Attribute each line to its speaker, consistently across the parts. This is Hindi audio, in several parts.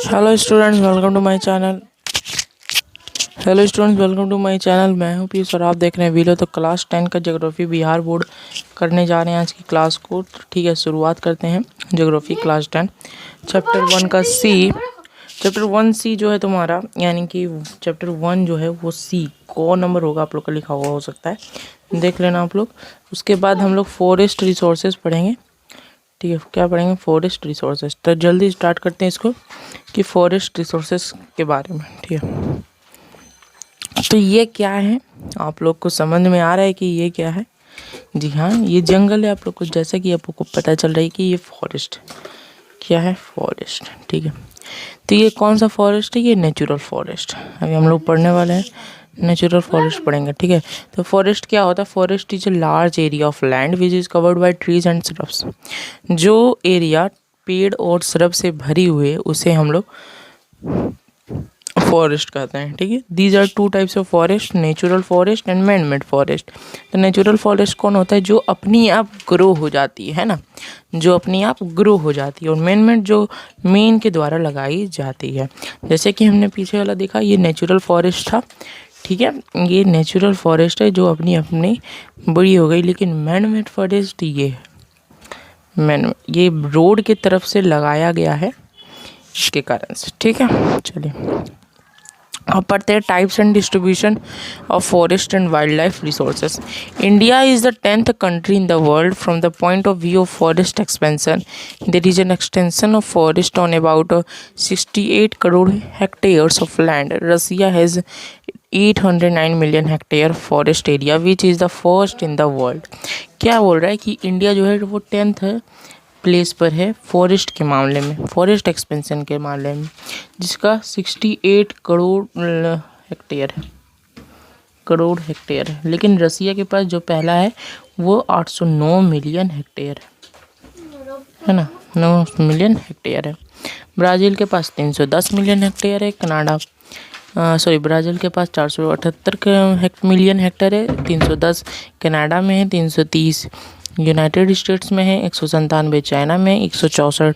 Speaker 1: Hello students, welcome to my channel. मैं हूं पीयूष और आप देख रहे हैं वीडियो। तो क्लास 10 का ज्योग्राफी बिहार बोर्ड करने जा रहे हैं आज की क्लास को। तो ठीक है, शुरुआत करते हैं। ज्योग्राफी क्लास 10 चैप्टर 1 का सी। चैप्टर 1 सी जो है तुम्हारा, यानी कि चैप्टर 1 जो है वो सी को नंबर होगा, आप लोग का लिखा हुआ हो सकता है, देख लेना आप लोग। उसके बाद हम लोग फॉरेस्ट रिसोर्सेज पढ़ेंगे। ठीक है, क्या पढ़ेंगे? Forest resources. तो जल्दी स्टार्ट करते हैं इसको कि फॉरेस्ट रिसोर्सेज के बारे में। ठीक है, तो ये क्या है, आप लोग को समझ में आ रहा है कि ये क्या है? जी हाँ, ये जंगल है। आप लोग को, जैसा कि आप लोग को पता चल रहा है कि ये फॉरेस्ट क्या है, फॉरेस्ट। ठीक है, तो ये कौन सा फॉरेस्ट है? ये नेचुरल फॉरेस्ट। अभी हम लोग पढ़ने वाले हैं, नेचुरल फॉरेस्ट पढ़ेंगे। ठीक है, तो फॉरेस्ट क्या होता है? Forest is a large area of land which is covered by trees and shrubs. जो एरिया पेड़ और श्रब से भरी हुई है उसे हम लोग फॉरेस्ट कहते हैं। ठीक है, these are two types of forest, natural forest and man made forest. तो नेचुरल फॉरेस्ट कौन होता है? जो अपनी आप ग्रो हो जाती है ना, जो अपनी आप ग्रो हो जाती है। और मैन मेड जो मेन के द्वारा लगाई जाती है। जैसे कि हमने पीछे वाला देखा, ये नेचुरल फॉरेस्ट था। ठीक है, ये नेचुरल फॉरेस्ट है जो अपनी अपनी बड़ी हो गई। लेकिन मैन मेड फॉरेस्ट ये रोड की तरफ से लगाया गया है, इसके कारण से। ठीक है, चलिए अब पढ़ते हैं types and distribution of forest and wildlife resources. India is the 10th country in the world from the point of view of forest expansion. There is an extension of forest on about 68 crore hectares of land. Russia has 809 million hectare forest area which is the first in the world. क्या बोल रहा है कि इंडिया जो है वो 10th प्लेस पर है फॉरेस्ट के मामले में, फॉरेस्ट एक्सपेंशन के मामले में, जिसका 68 करोड़ हेक्टेयर है, करोड़ हेक्टेयर है। लेकिन रसिया के पास जो पहला है वो 809 मिलियन हेक्टेयर है ना, 9 मिलियन हेक्टेयर है। ब्राज़ील के पास 310 मिलियन हेक्टेयर है। ब्राज़ील के पास 478 मिलियन हेक्टेयर है, 310। कनाडा में है 330, यूनाइटेड स्टेट्स में है 197, चाइना में 164,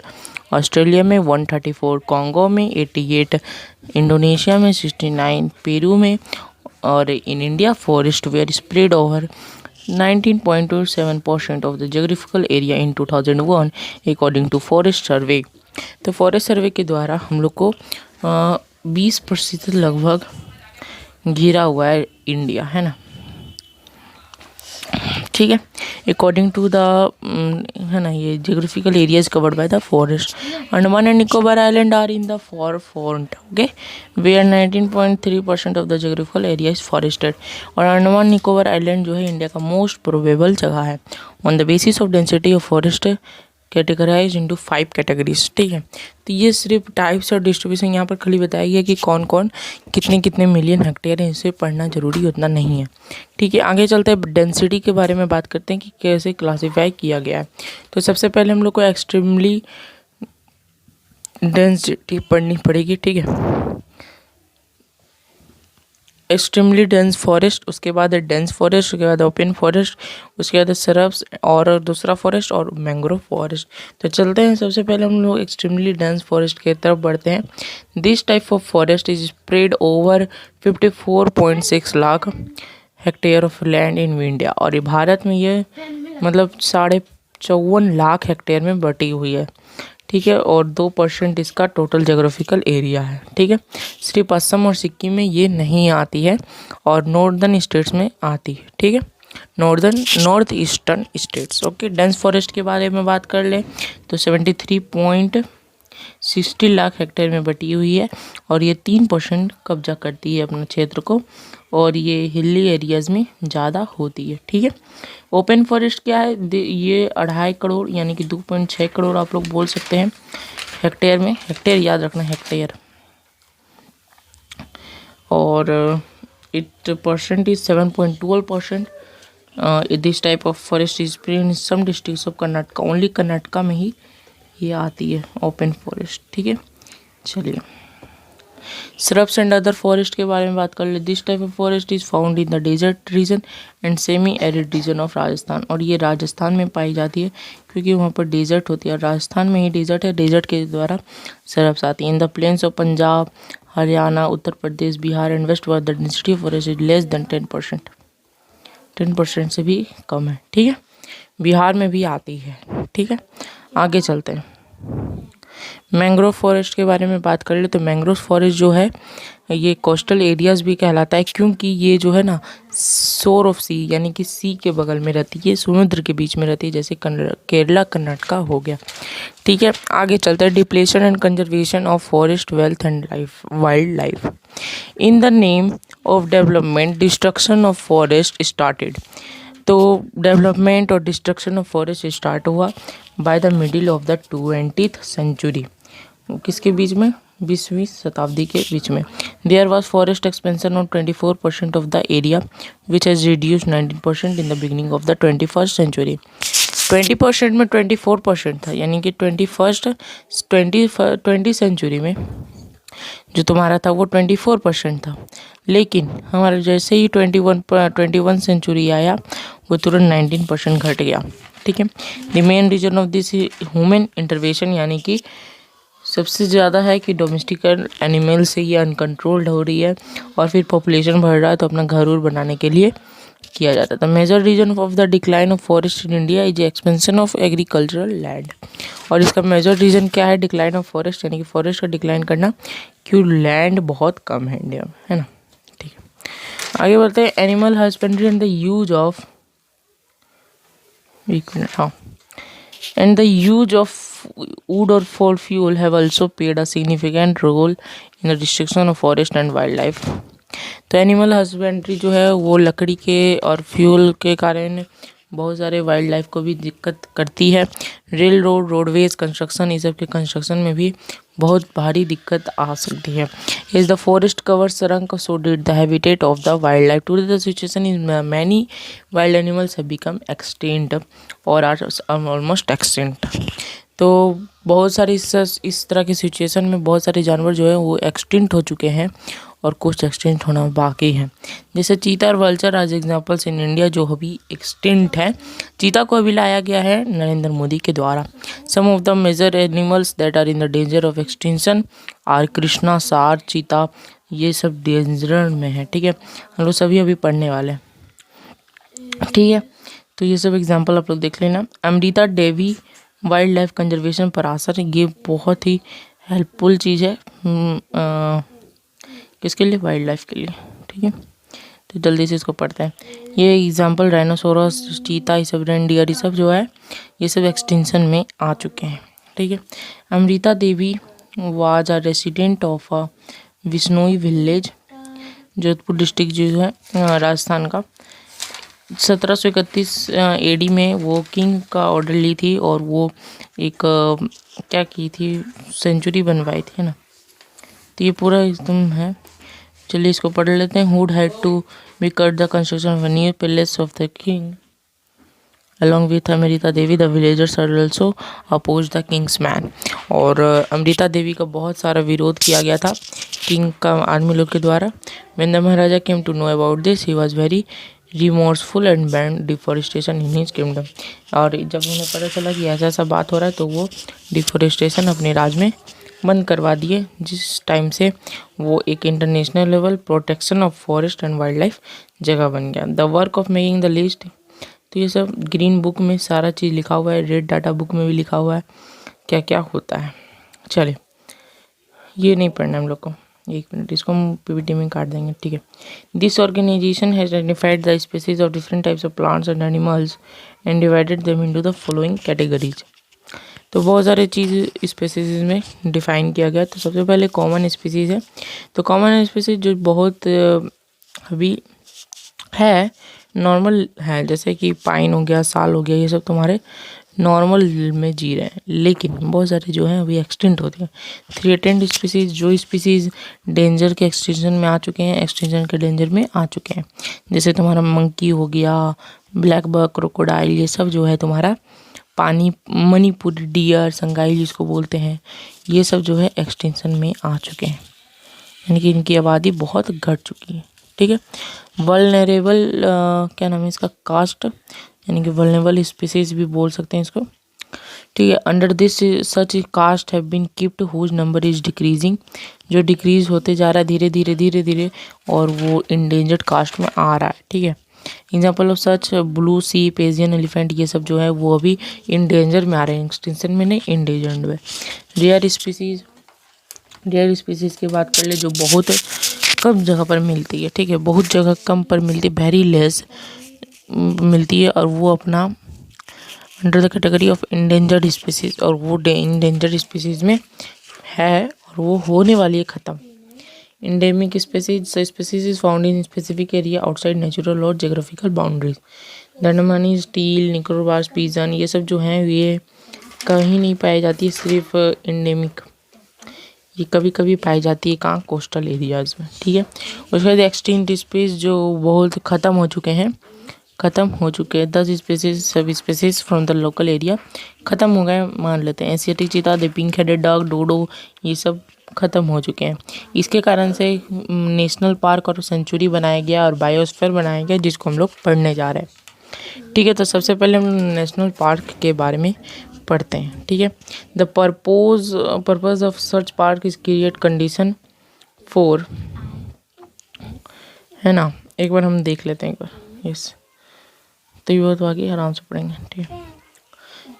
Speaker 1: ऑस्ट्रेलिया में 134, कॉन्गो में 88, इंडोनेशिया में 69, पेरू में। और in India forest were spread over 19.27% of the geographical area in 2001 according to forest survey. तो फॉरेस्ट सर्वे के द्वारा हम लोग को 20% लगभग घिरा हुआ है इंडिया, है ना। ठीक है, अकॉर्डिंग टू द है ना, ये geographical areas covered by the forest. Andaman and Nicobar island are in the forefront, okay, where 19.3% of the geographical area is forested. और अंडमान निकोबार आइलैंड जो है इंडिया का मोस्ट प्रोबेबल जगह है। On the basis of density of forest categorise into 5 categories. ठीक है, तो ये सिर्फ टाइप्स और डिस्ट्रीब्यूशन यहाँ पर खाली बताया गया कि कौन कौन कितने कितने मिलियन हेक्टेयर है, इसे पढ़ना जरूरी उतना नहीं है। ठीक है, आगे चलते हैं, डेंसिटी के बारे में बात करते हैं कि कैसे क्लासीफाई किया गया है। तो सबसे पहले हम लोग को एक्सट्रीमली डेंसिटी पढ़नी पड़ेगी। ठीक है, एक्सट्रीमली डेंस फॉरेस्ट, उसके बाद डेंस फॉरेस्ट, उसके बाद ओपन फॉरेस्ट, उसके बाद सरब्स और दूसरा फॉरेस्ट और मैंग्रोव फॉरेस्ट। तो चलते हैं, सबसे पहले हम लोग एक्सट्रीमली डेंस फॉरेस्ट की तरफ बढ़ते हैं। This type of forest is spread over 54.6 lakh hectare of land in India. और ये भारत में ये मतलब 54.5 लाख हेक्टेयर में बटी हुई है। ठीक है, और 2% इसका टोटल जोग्राफिकल एरिया है। ठीक है, सिर्फ असम और सिक्किम में ये नहीं आती है और नॉर्दर्न स्टेट्स में आती है। ठीक है, north eastern states. Okay, dense forest के बारे में बात कर ले तो 73.60 लाख हेक्टेयर में बटी हुई है और ये 3% कब्जा करती है अपने क्षेत्र को, और ये हिली एरियाज़ में ज़्यादा होती है। ठीक है, ओपन फॉरेस्ट क्या है? ये 2.5 करोड़ यानी कि 2.6 करोड़ आप लोग बोल सकते हैं हेक्टेयर में। हेक्टेयर याद रखना, हेक्टेयर। और it percent is 7.12%। This type of forest is present in some districts of Karnataka. Only Karnataka में ही ये आती है ओपन फॉरेस्ट। ठीक है, चलिए Shrubs एंड अदर फॉरेस्ट के बारे में बात कर ले। This type of forest is found in the desert region and semi arid region of Rajasthan, और ये राजस्थान में पाई जाती है क्योंकि वहाँ पर डेजर्ट होती है, और राजस्थान में ही डेजर्ट है, डेजर्ट के द्वारा सरब्स आती है। In the plains of Punjab, Haryana, Uttar Pradesh, Bihar and west the density of forest is less than 10%। 10% से भी कम है, ठीक है। बिहार में भी आती है, ठीक है। आगे चलते हैं। मैंग्रोव फॉरेस्ट के बारे में बात कर ले तो मैंग्रोव फॉरेस्ट जो है ये कोस्टल एरियाज भी कहलाता है, क्योंकि ये जो है ना शोर ऑफ सी यानी कि सी के बगल में रहती है, समुद्र के बीच में रहती है, जैसे केरला कर्नाटका हो गया, ठीक है। आगे चलते हैं। Depletion and conservation of forest wealth and life wild life. In the name of development destruction of forest started. तो डेवलपमेंट और डिस्ट्रक्शन ऑफ फॉरेस्ट स्टार्ट हुआ by the middle of the 20th century. किसके बीच में? 20वीं शताब्दी के बीच में। There was forest expansion on 24% of the area which has reduce 19% in the beginning of the 21st century. 20% में 24% था, यानी कि 20 सेंचुरी में जो तुम्हारा था वो 24% था, लेकिन हमारा जैसे ही 21 सेंचुरी आया वो तुरंत 19% घट गया, ठीक है। The main reason of this human intervention, यानी कि सबसे ज़्यादा है कि डोमेस्टिक एनिमल से ये अनकंट्रोल्ड हो रही है, और फिर पॉपुलेशन बढ़ रहा है तो अपना घर उर बनाने के लिए किया जाता था। Major reason of the decline of forest in India is expansion of agricultural land. और इसका मेजर रीजन क्या है डिक्लाइन ऑफ फॉरेस्ट, यानी कि फॉरेस्ट का डिक्लाइन करना, क्यों लैंड बहुत कम है इंडिया में, है ना, ठीक है। आगे बढ़ते हैं। Animal husbandry and the use of and the use of wood or for fuel have also played a significant role in the destruction of forest and wildlife। तो एनिमल हस्बेंड्री जो है वो लकड़ी के और फ्यूल के कारण बहुत सारे वाइल्ड लाइफ को भी दिक्कत करती है। रेल रोड, रोडवेज कंस्ट्रक्शन, इस सब के कंस्ट्रक्शन में भी बहुत भारी दिक्कत आ सकती है। Is the forest cover shrank so did the habitat of the wild life today the situation is many wild animals have become extinct और आर ऑलमोस्ट एक्सटिंक्ट। तो बहुत सारी इस तरह की सिचुएशन में बहुत सारे जानवर जो है वो एक्सटिंक्ट हो चुके हैं और कुछ एक्सटिंक्ट होना बाकी है। जैसे चीता और वल्चर आज एग्जाम्पल्स इन इंडिया जो अभी एक्सटिंक्ट है। चीता को अभी लाया गया है नरेंद्र मोदी के द्वारा। Some of the major animals that are in the danger of extinction are कृष्णा, सार, चीता, ये सब डेंजर में है, ठीक है। हम लोग सभी अभी पढ़ने वाले हैं, ठीक है। तो ये सब एग्जाम्पल आप लोग देख लेना। Amrita Devi wild life conservation पर आसर, ये बहुत ही हेल्पफुल चीज़ है किसके लिए? वाइल्ड लाइफ के लिए, ठीक है। तो जल्दी से इसको पढ़ते हैं। ये एग्जाम्पल राइनोसोरस, चीता, ये सब रेनडियर, ये सब जो है ये सब एक्सटिंक्शन में आ चुके हैं, ठीक है। Amrita Devi was a resident of a Bishnoi village, Jodhpur district जो है राजस्थान का। 1731 एडी में वो किंग का ऑर्डर ली थी और वो एक क्या की थी, सेंचुरी बनवाई थी ना। तो ये पूरा एकदम है, चलिए इसको पढ़ लेते हैं। Who'd had to be cut the construction of new palace of the king along with Amrita Devi the villagers are also oppose the king's man. और अमृता देवी का बहुत सारा विरोध किया गया था किंग का आर्मी लोग के द्वारा। When the Maharaja came to know about this he was very remorseful and banned deforestation in his kingdom. और जब उन्हें पता चला कि ऐसा ऐसा बात हो रहा है तो वो डिफॉरेस्टेशन अपने राज में बंद करवा दिए, जिस टाइम से वो एक international level protection of forest and wild life जगह बन गया। The work of making the list, तो ये सब ग्रीन बुक में सारा चीज़ लिखा हुआ है, रेड डाटा बुक में भी लिखा हुआ है क्या क्या होता है। चलिए ये नहीं पढ़ना हम लोग को, एक मिनट इसको हम पीपीटी में काट देंगे, ठीक है। This organisation has identified the species of different types of plants and animals and divided them into the following categories. तो बहुत सारे चीज़ स्पीसीज में डिफाइन किया गया। तो सबसे पहले कॉमन स्पीसीज है। तो कॉमन स्पीसीज जो बहुत अभी है, नॉर्मल है, जैसे कि पाइन हो गया, साल हो गया, ये सब तुम्हारे नॉर्मल में जी रहे हैं, लेकिन बहुत सारे जो हैं अभी एक्सटिंक्ट होते हैं। थ्रेटेंड स्पीसीज, जो स्पीसीज डेंजर के एक्सटिंक्शन में आ चुके हैं, एक्सटिंक्शन के डेंजर में आ चुके हैं, जैसे तुम्हारा मंकी हो गया, ब्लैक बक, क्रोकोडाइल, ये सब जो है तुम्हारा पानी, मणिपुरी डियर, संगाई जिसको बोलते हैं, ये सब जो है एक्सटिंक्शन में आ चुके हैं, यानी कि इनकी आबादी बहुत घट चुकी है। ठीक है। वल्नरेबल क्या नाम है इसका, कास्ट, यानी कि वल्नरेबल स्पीसीज भी बोल सकते हैं इसको। ठीक है। Under this such cast have been keeped whose number is decreasing, जो डिक्रीज होते जा रहा है धीरे धीरे धीरे धीरे, और वो इंडेंजर्ड कास्ट में आ रहा है। ठीक है। एग्जाम्पल ऑफ सच ब्लू सीप, एशियन एलिफेंट, ये सब जो है वो अभी इंडेंजर में आ रहे हैं, एक्सटिंक्शन में नहीं, इंडेंजर्ड में। रेयर स्पीसीज, रेयर स्पीसीज की बात कर ले जो बहुत कम जगह पर मिलती है। ठीक है। बहुत जगह कम पर मिलती है, वेरी लेस मिलती है, और वो अपना under the category of endangered species, और वो इंडेंजर्ड स्पीसीज में है, और वो होने वाली है ख़त्म। Endemic species, species is found in specific area outside natural और जोग्राफिकल बाउंड्रीज। दंडमानी, स्टील, निकोबार, पिजन, ये सब जो हैं ये कहीं नहीं पाई जाती है, सिर्फ इंडेमिक ये कभी कभी पाई जाती है, कहाँ, कोस्टल एरियाज में। ठीक है। उसके बाद एक्सटिंक्ट स्पीसीज जो बहुत ख़त्म हो चुके हैं, 10 species, sub species from the local area ख़त्म हो गए मान लेते हैं। Asiatic cheetah, the pink headed dog, डोडो, ये सब ख़त्म हो चुके हैं। इसके कारण से नेशनल पार्क और सेंचुरी बनाया गया और बायोस्फीयर बनाया गया, जिसको हम लोग पढ़ने जा रहे हैं। ठीक है। तो सबसे पहले हम नेशनल पार्क के बारे में पढ़ते हैं। ठीक है। The purpose of search park is create condition for, है ना, एक बार हम देख लेते हैं एक बार। यस, तो ये तो आगे आराम से पढ़ेंगे। ठीक है।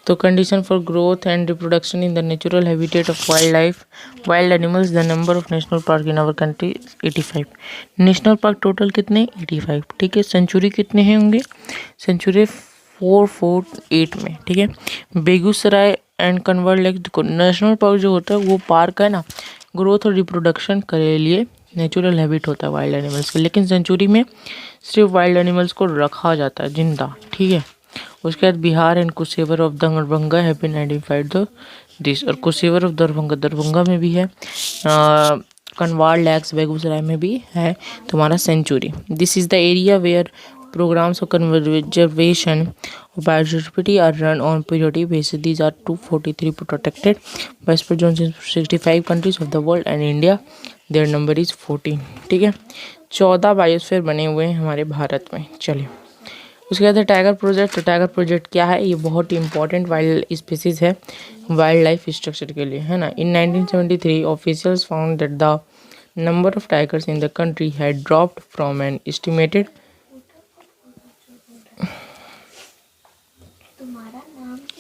Speaker 1: तो condition for growth and reproduction in the natural habitat of wild life, wild animals, the number of national park in our country 85। National park total कितने, 85। ठीक है। सेंचुरी कितने हैं होंगे, सेंचुरी 448 में। ठीक है। Begusarai and Kanwar lake, national park जो होता है वो पार्क है ना, ग्रोथ और रिप्रोडक्शन के लिए नेचुरल हैबिट होता है वाइल्ड एनिमल्स का, लेकिन सेंचुरी में सिर्फ वाइल्ड एनिमल्स को रखा जाता है जिंदा। ठीक है। उसके बाद Bihar and Kusheshwar of Darbhanga have been identified the this, और कुशेवर ऑफ दरभंगा, दरभंगा में भी है, कनवार लैक्स बेगूसराय में भी है तुम्हारा sanctuary. This is the area where programs of conservation of biodiversity are run on periodic basis. These are 243 protected by Jones in 65 countries of the world and India their number is 14. ठीक है। 14 बायोस्फीयर बने हुए हैं हमारे भारत में। चलिए उसके बाद है टाइगर प्रोजेक्ट। तो टाइगर प्रोजेक्ट क्या है, ये बहुत ही इंपॉर्टेंट वाइल्ड स्पीसीज है वाइल्ड लाइफ स्ट्रक्चर के लिए, है ना। In 1973 officials found that the number of tigers in the country had dropped from an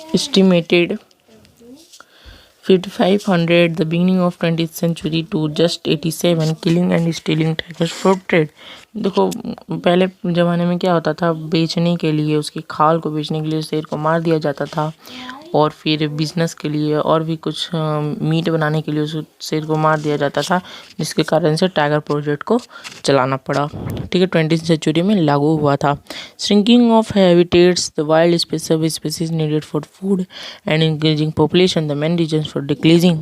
Speaker 1: estimated 5500 the beginning of 20th century to just 87, killing and stealing tigers for trade. देखो पहले ज़माने में क्या होता था, बेचने के लिए, उसकी खाल को बेचने के लिए शेर को मार दिया जाता था, और फिर बिजनेस के लिए और भी कुछ मीट बनाने के लिए उस शेर को मार दिया जाता था, जिसके कारण से टाइगर प्रोजेक्ट को चलाना पड़ा। ठीक है। 20th सेंचुरी में लागू हुआ था। Shrinking of habitats, the wild species needed for food and increasing population, the main reason for decreasing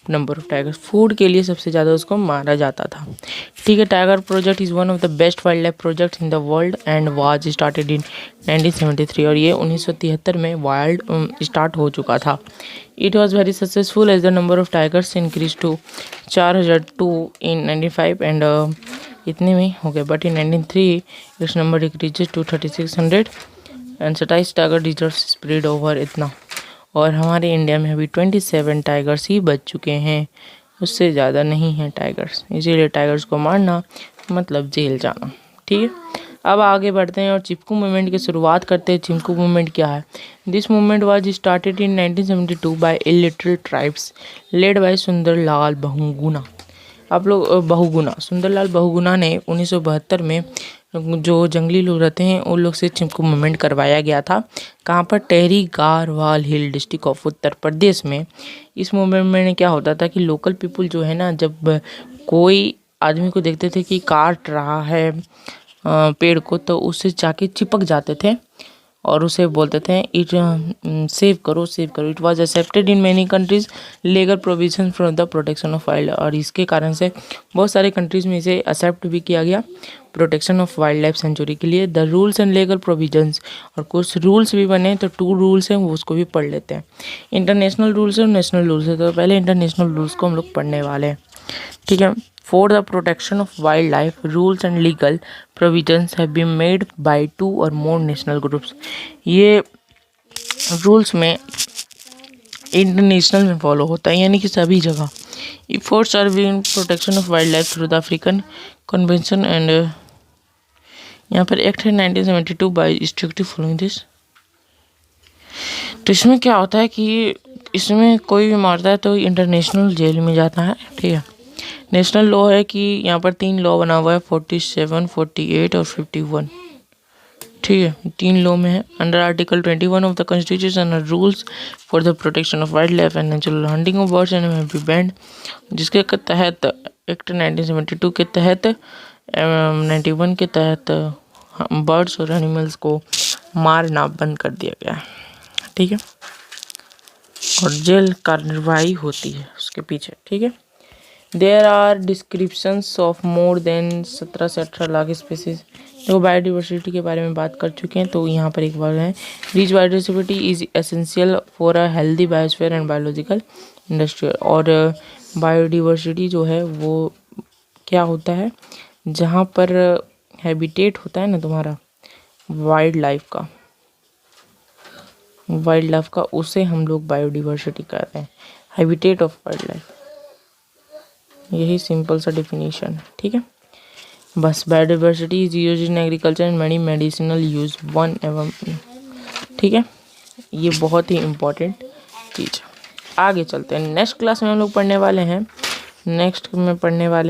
Speaker 1: number of tigers. Food के लिए सबसे ज़्यादा उसको मारा जाता था। ठीक है। Tiger project is one of the best wild life project in the world and was started इन 1973, और ये 1973 में वाइल्ड स्टार्ट हो चुका था। It was very successful as the number of tigers increase to 4002 in 95 and इतने में हो गए, but in 1993 its number decreases to 3600 and 27 tiger reserve spread over इतना, और हमारे इंडिया में अभी 27 टाइगर्स ही बच चुके हैं, उससे ज़्यादा नहीं है टाइगर्स। इसीलिए टाइगर्स को मारना मतलब जेल जाना। ठीक है। अब आगे बढ़ते हैं और चिपकू मूवमेंट की शुरुआत करते हैं। चिपकू मूवमेंट क्या है? This movement was started in 1972 by illiterate tribes led by Sundarlal Bahuguna. आप लोग बहुगुणा, सुंदरलाल बहुगुणा ने 1972 में जो जंगली लोग रहते हैं उन लोग से चिपकू मूवमेंट करवाया गया था। कहाँ पर? टेहरी गारवाल हिल डिस्ट्रिक्ट ऑफ उत्तर प्रदेश में। इस मूवमेंट में क्या होता था कि लोकल पीपुल जो है ना, जब कोई आदमी को देखते थे कि काट रहा है पेड़ को, तो उससे जाके चिपक जाते थे और उसे बोलते थे इट सेव करो सेव करो। It was accepted in many countries legal provision for the protection of wild, और इसके कारण से बहुत सारे कंट्रीज़ में इसे एक्सेप्ट भी किया गया protection of wild life sanctuary के लिए। The rules and legal provisions, और कुछ रूल्स भी बने, तो 2 रूल्स हैं वो उसको भी पढ़ लेते हैं। इंटरनेशनल रूल्स और नेशनल रूल्स है। तो पहले इंटरनेशनल रूल्स को हम लोग पढ़ने वाले हैं। ठीक है। For the protection of wild life rules and legal provisions have been made by 2 और मोर नेशनल ग्रुप्स। ये रूल्स में इंटरनेशनल में फॉलो होता है, यानी कि सभी जगह। Efforts are being protection of wild life through the African convention and यहाँ पर एक्ट है 1972 बाय स्ट्रिक्टली फॉलोइंग दिस। तो इसमें क्या होता है कि इसमें कोई भी मारता है तो इंटरनेशनल जेल में जाता है, ठीक है। नेशनल लॉ है कि यहाँ पर 3 लॉ बना हुआ है, 47, 48 और 51, ठीक है। 3 लॉ में है। Under article 21 of the constitution और rules for the protection of wild life and natural hunting of birds and be banned, जिसके तहत एक्ट 1972 के तहत 91 के तहत बर्ड्स और एनिमल्स को मारना बंद कर दिया गया है, ठीक है। और जेल कार्रवाई होती है उसके पीछे, ठीक है। There are descriptions of more than 17 से 18 लाख स्पीसीज। देखो बायोडिवर्सिटी के बारे में बात कर चुके हैं, तो यहाँ पर एक बार है rich biodiversity is essential for a healthy biosphere and biological industry. और बायोडिवर्सिटी जो है वो क्या होता है, जहाँ पर हैबिटेट होता है ना तुम्हारा वाइल्ड लाइफ का, उसे हम लोग बायोडिवर्सिटी कहते हैं, हैबिटेट ऑफ वाइल्ड लाइफ। यही सिंपल सा डेफिनेशन है, ठीक है। बस biodiversity is used in agriculture and many medicinal use one एवं, ठीक है। ये बहुत ही इम्पोर्टेंट चीज़ है। आगे चलते हैं, नेक्स्ट क्लास में हम लोग पढ़ने वाले हैं,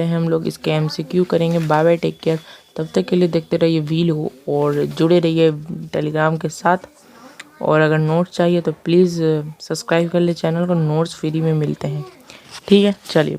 Speaker 1: हम लोग इसके MCQ करेंगे। Bye bye, take care. तब तक के लिए देखते रहिए व्हील हो और जुड़े रहिए टेलीग्राम के साथ। और अगर नोट्स चाहिए तो प्लीज़ सब्सक्राइब कर ले चैनल को, नोट्स फ्री में मिलते हैं, ठीक है। चलिए।